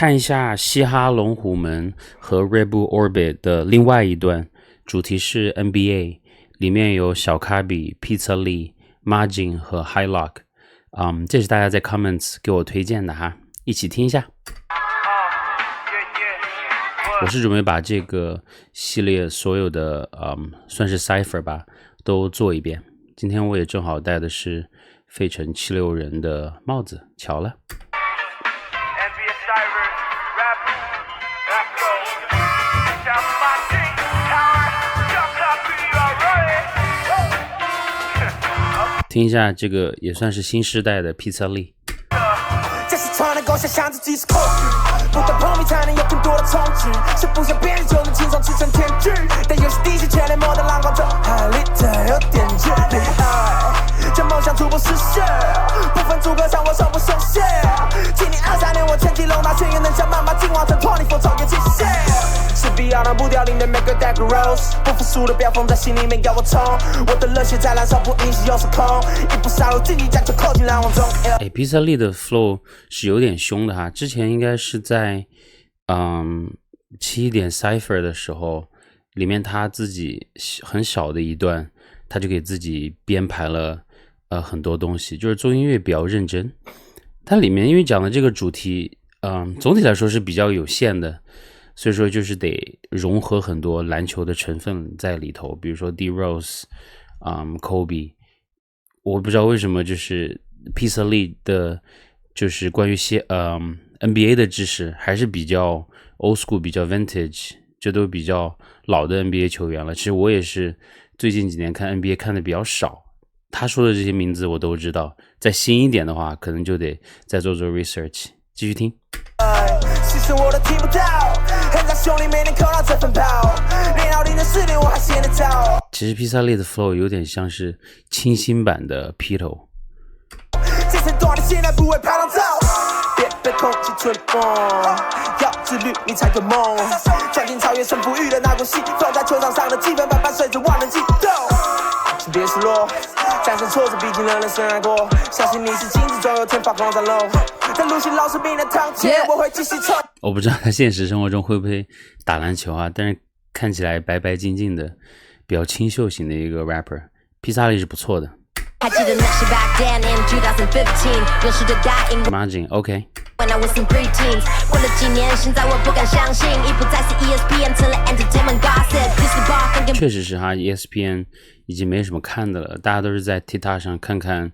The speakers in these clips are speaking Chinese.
看一下嘻哈龙虎门和 Red Bull Orbit 的另外一段，主题是 NBA， 里面有小卡比、Pizza Lee、Margin 和 High Lock。这是大家在 comments 给我推荐的哈，一起听一下。我是准备把这个系列所有的算是 cipher 吧，都做一遍。今天我也正好戴的是费城76人的帽子，巧了。听一下这个也算是新时代的 Pizza Lee。不断碰壁才能有更多的冲击，是不想别人就能轻松驰骋天际，但有些地心潜力莫的蓝光中海里带有点距离，将梦想突破实现，不分诸葛上我手不松懈，今年23年我前进龙大学院能像妈妈进化成24超越极限，是必要让步调领的每个 deck rose， 不服输的标放在心里面要我冲，我的热血在燃烧不允许有失控，一步杀入竞技将就扣进篮网中。Pizza Lee 的 flow 是有点凶的哈，之前应该是在7点 cipher 的时候，里面他自己很小的一段，他就给自己编排了很多东西，就是做音乐比较认真。它里面因为讲的这个主题，总体来说是比较有限的，所以说就是得融合很多篮球的成分在里头，比如说 D Rose、Kobe， 我不知道为什么就是 Pizza Lee 的，就是关于NBA 的知识还是比较 old school， 比较 vintage， 这都比较老的 NBA 球员了。其实我也是最近几年看 NBA 看的比较少，他说的这些名字我都知道。再新一点的话，可能就得再做 research。继续听。我都听不到，很少兄弟每天扣到这份炮，练到0的4年我还写得到。其实 Pizza Lee 的 flow 有点像是清新版的 Pito。这身短的现在不会拍到照，别被空气吹风，要自律你才有梦，钻进超越胜负欲的那股气，放在球场上的气氛慢慢随着万人激动，请别失落，战胜挫折毕竟人人生爱过，相信你是金子总有天发光展露，在陆续老士兵的堂前我会继续冲。我不知道他现实生活中会不会打篮球啊，但是看起来白白净净的，比较清秀型的一个 rapper。 披萨利是不错的。还记得那是 back then in 2015， 有时的答应 Margin OK。 When I was in preteens， 过了几年现在我不敢相信，已不再是 ESPN 成了 entertainment gossip。 确实是哈， ESPN 已经没什么看的了，大家都是在 TikTok 上看看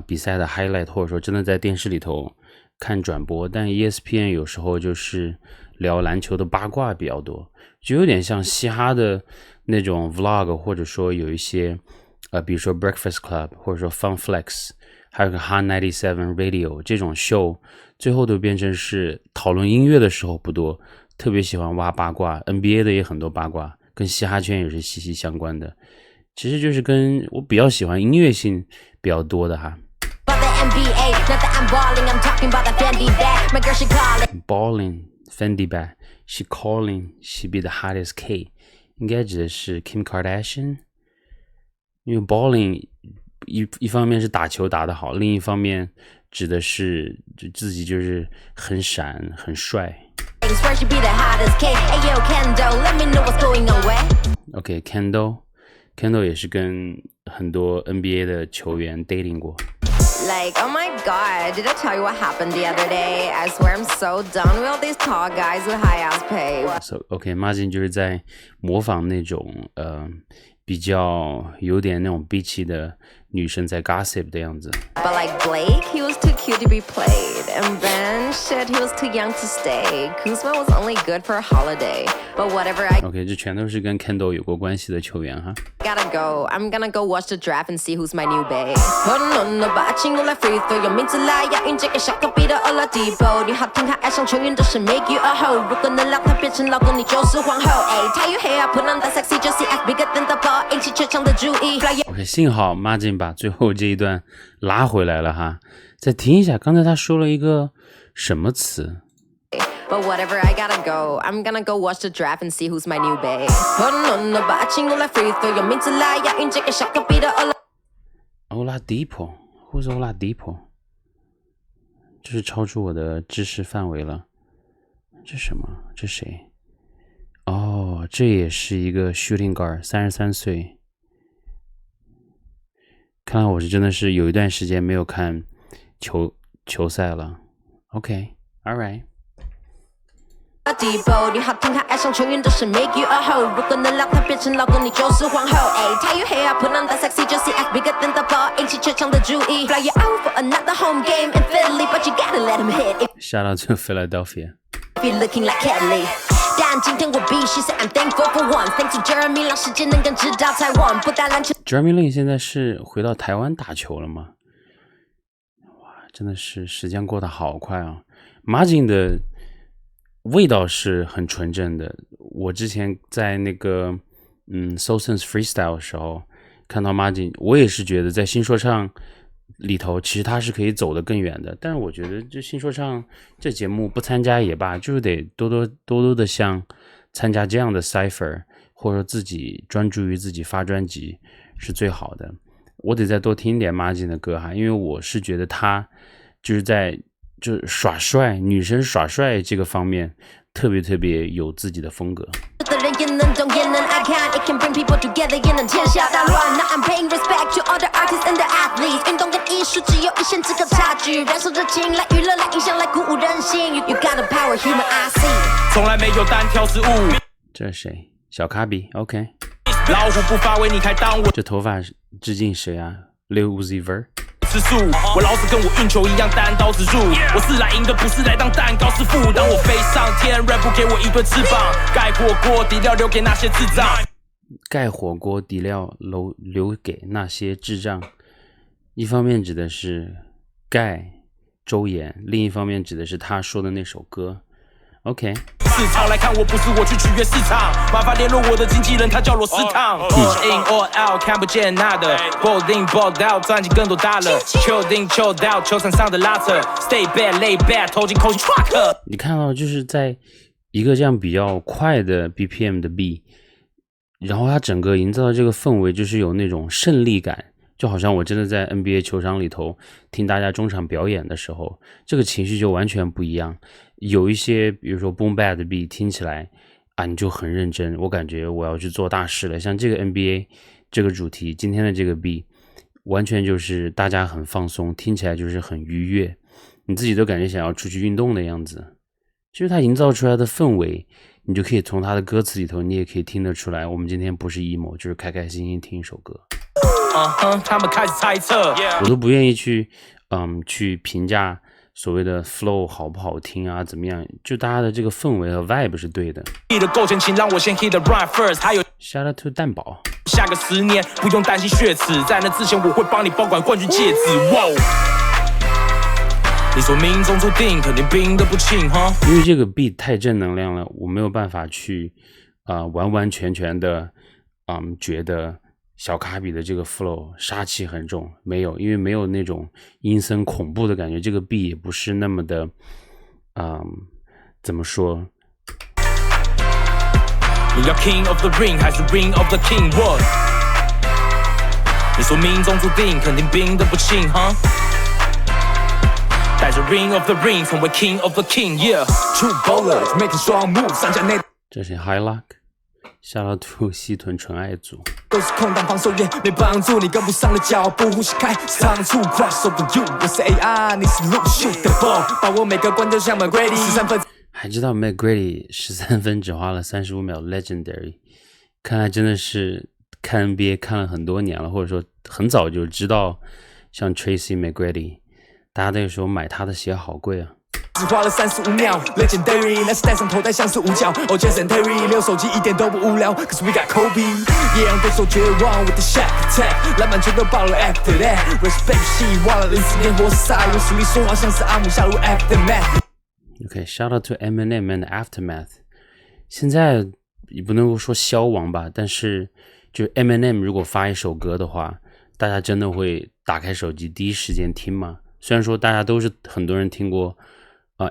比赛的 highlight， 或者说真的在电视里头看转播，但 ESPN 有时候就是聊篮球的八卦比较多，就有点像嘻哈的那种 vlog， 或者说有一些比如说 Breakfast Club 或者说 Fun Flex， 还有个 Hot 97 Radio 这种 show， 最后都变成是讨论音乐的时候不多，特别喜欢挖八卦， NBA 的也很多八卦，跟嘻哈圈也是息息相关的，其实就是跟我比较喜欢音乐性比较多的哈。Balling Fendi bag She calling She be the hottest K， 应该指的是 Kim Kardashian， 因为 balling 一方面是打球打得好，另一方面指的是自己就是很闪很帅。OK Kendall 也是跟很多 NBA 的球员 dating 过。Like, oh my god, did I tell you what happened the other day? I swear I'm so done with all these tall guys with high ass pay. So, OK, Margin 就是在模仿那种比较有点那种 bitchy 的女生在 gossip 的样子。But like Blake, he was too cute to be played. And Ben, shit, he was too young to stay. Kuzma was only good for a holiday. But whatever OK, 这全都是跟 Kendall 有过关系的球员哈。Gotta go, I'm gonna go watch the draft and see who's my new bae. 把情路来 free throw， 用名字来押韵这个小狗逼的 Oladipo。 你好听他爱上球员都是 make you a hoe， 如果能让他变成老公你就是皇后。Tie your hair up, put on that sexy jersey, act bigger than the ball， 引起全场的注意。OK， 幸好 Margin 把最后这一段拉回来了哈。再听一下，刚才他说了一个什么词？ But whatever, I gotta go. I'm gonna go watch the draft and see who's my new bae. 把情路来 free throw， 用名字来押韵这个小狗逼的 Oladipo。Who's Oladipo？ 这是超出我的知识范围了。这什么？这谁？哦，这也是一个 shooting guard，33岁。看来我是真的是有一段时间没有看球赛了。OK，all right。地步，你好听，他爱上球员都是 make you a hoe。如果能让他变成老公，你就是皇后。哎，他有 hair put on the sexy jersey, act bigger than the ball， 引起全场的注意。Fly you out for another home game in Philly, but you gotta let him hit. Shout out to Philadelphia. If you're looking like Kelly。但今天我必须 say I'm thankful for one, thanks to Jeremy 让世界能更知道台湾。不打篮球 Jeremy Lin 现在是回到台湾打球了吗？哇，真的是时间过得好快啊。Margin 的味道是很纯正的。我之前在那个Soulsense Freestyle 的时候看到 Margin， 我也是觉得在新说唱里头其实他是可以走得更远的。但是我觉得这新说唱这节目不参加也罢，就是得多多的像参加这样的 Cypher， 或者说自己专注于自己发专辑是最好的。我得再多听一点 Margin 的歌哈，因为我是觉得他就是耍帅，女生耍帅这个方面特别有自己的风格。的人也能懂，也能爱看 ，It can bring people together， 也能天下大乱。Now I'm paying respect to all the artists and the athletes。运动跟艺术只有一线之隔差距，燃烧热情来娱乐，来影响，来鼓舞人心。You got the power, human I see。从来没有单挑之物。这是谁？小卡比 ，OK。老虎不发威，你开当我这头发致敬谁啊？Lil Uzi Vert。吃素，我老子跟我运球一样单刀直入。我是来赢的，不是来当蛋糕师傅。当我飞上天 ，rap 给我一对翅膀，盖火锅底料留给那些智障。盖火锅底料留给那些智障。一方面指的是盖周岩，另一方面指的是他说的那首歌。OK。市场来看我不是我去取悦市场，麻烦联络我的经纪人，他叫罗斯汤。All in all out， 看不见那的 ，Ball in ball out， 赚进更多大了。Chill in chill out， 球场上的拉扯 ，Stay back lay back， 投进 coaching truck。你看到就是在一个这样比较快的 BPM 的 beat， 然后它整个营造的这个氛围就是有那种胜利感，就好像我真的在 NBA 球场里头听大家中场表演的时候，这个情绪就完全不一样。有一些比如说 boom bap 的 beat 听起来啊你就很认真，我感觉我要去做大事了。像这个 NBA 这个主题，今天的这个 beat 完全就是大家很放松，听起来就是很愉悦，你自己都感觉想要出去运动的样子。就是它营造出来的氛围，你就可以从它的歌词里头，你也可以听得出来，我们今天不是 emo， 就是开开心心听一首歌。他们开始猜测，我都不愿意去评价所谓的 flow 好不好听啊，怎么样？就大家的这个氛围和 vibe 是对的。你的够前，请让我先 hit the run first。还有 shout out to 蛋堡，下个10年不用担心血耻，在那之前我会帮你保管冠军戒指。哇！你说命中注定，肯定病得不轻哈。因为这个 beat 太正能量了，我没有办法去完完全全的觉得小卡比的这个 flow 杀气很重，没有，因为没有那种阴森恐怖的感觉，这个 beat 也不是那么的怎么说？你要 King of the Ring 还是 Ring of the King？ What？ 你说命中注定，肯定病得不轻哈。带着 Ring of the Ring 成为 King of the King，Yeah。True bowlers making strong moves， 上架内。这是 High Luck， 下到图西屯纯爱组。都是空档防守也没帮助，你跟不上的脚步，呼吸开长处 ，Cross over you， 我是 AR， 你是 Luke，Shoot the ball， 把握每个关就像 McGrady，13分。还知道 McGrady 13分只花了35秒 ，Legendary， 看来真的是看 NBA 看了很多年了，或者说很早就知道像 Tracy McGrady。大家那个时候买他的鞋好贵啊！只花了35秒 ，Legendary， 那是戴上头戴像是五角。哦 ，Jason Terry， 溜手机一点都不无聊。可是 we got Kobe， 也让对手绝望 with the shot attack， 篮板全都爆了 after that。Respect 戏忘了04年活塞，用实力说话像是阿姆下入 aftermath。OK，shout out to Eminem and Aftermath。现在也不能够说消亡吧，但是就 Eminem 如果发一首歌的话，大家真的会打开手机第一时间听吗？虽然说大家都是很多人听过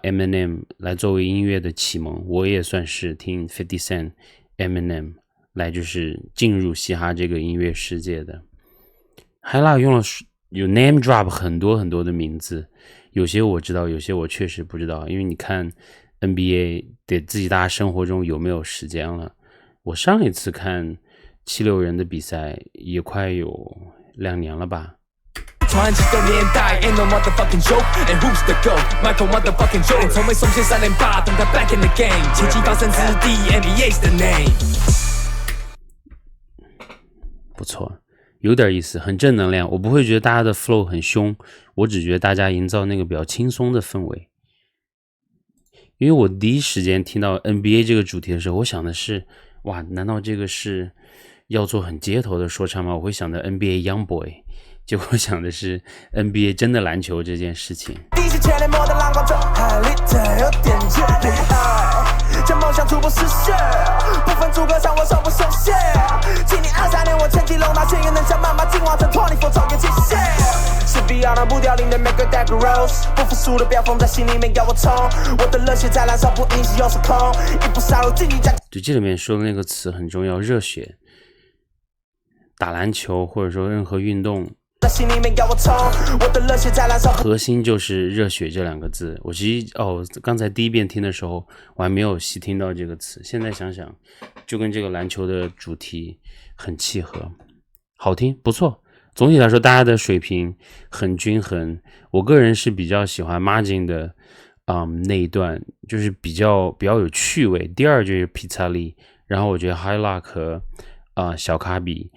Eminem 来作为音乐的启蒙，我也算是听50 Cent、Eminem 来就是进入嘻哈这个音乐世界的。Hila 用了有 name drop 很多很多的名字，有些我知道，有些我确实不知道。因为你看 NBA 得自己大家生活中有没有时间了。我上一次看76人的比赛也快有2年了吧。传奇的年代 ain't no motherfucking joke and who's the GOAT Michael motherfucking Jordan 从未松懈3连8等待 back in the game 奇迹发生之地 NBA's the name 不错，有点意思，很正能量。我不会觉得大家的 flow 很凶，我只觉得大家营造那个比较轻松的氛围。因为我第一时间听到 NBA 这个主题的时候，我想的是，哇，难道这个是要做很街头的说唱吗？我会想到 NBA Youngboy， 结果想的是 NBA 真的篮球这件事情。第一次前联盟的篮光中海里的有点距离，将梦想突破实现，不分诸葛上我从不松懈。今年23年我前进龙拿幸运能像妈妈进化成24超越极限。是必要让步调领的每个 deck rose， 不服输的标放在心里面要我冲，我的热血在燃烧，不因喜又失控，一步杀入竞技战。对，这里面说的那个词很重要，热血。打篮球或者说任何运动，核心就是热血这2个字。我其实刚才第一遍听的时候我还没有细听到这个词，现在想想就跟这个篮球的主题很契合，好听，不错。总体来说大家的水平很均衡，我个人是比较喜欢 Margin 的那一段，就是比较有趣味。第二就是 Pizzali， 然后我觉得 High Lock 和小卡比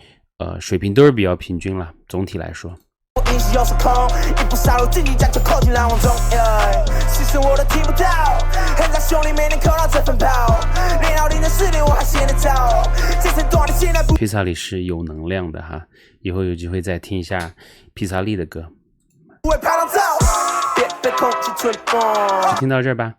水平都是比较平均了，总体来说。因喜又失控，一步杀入竞技战就扣进篮网中，其实我都听不到，很在兄弟每天扣到这份炮，练到0的4年我还写得到，这次多的现在不。披萨利是有能量的哈，以后有机会再听一下披萨利的歌。就听到这儿吧。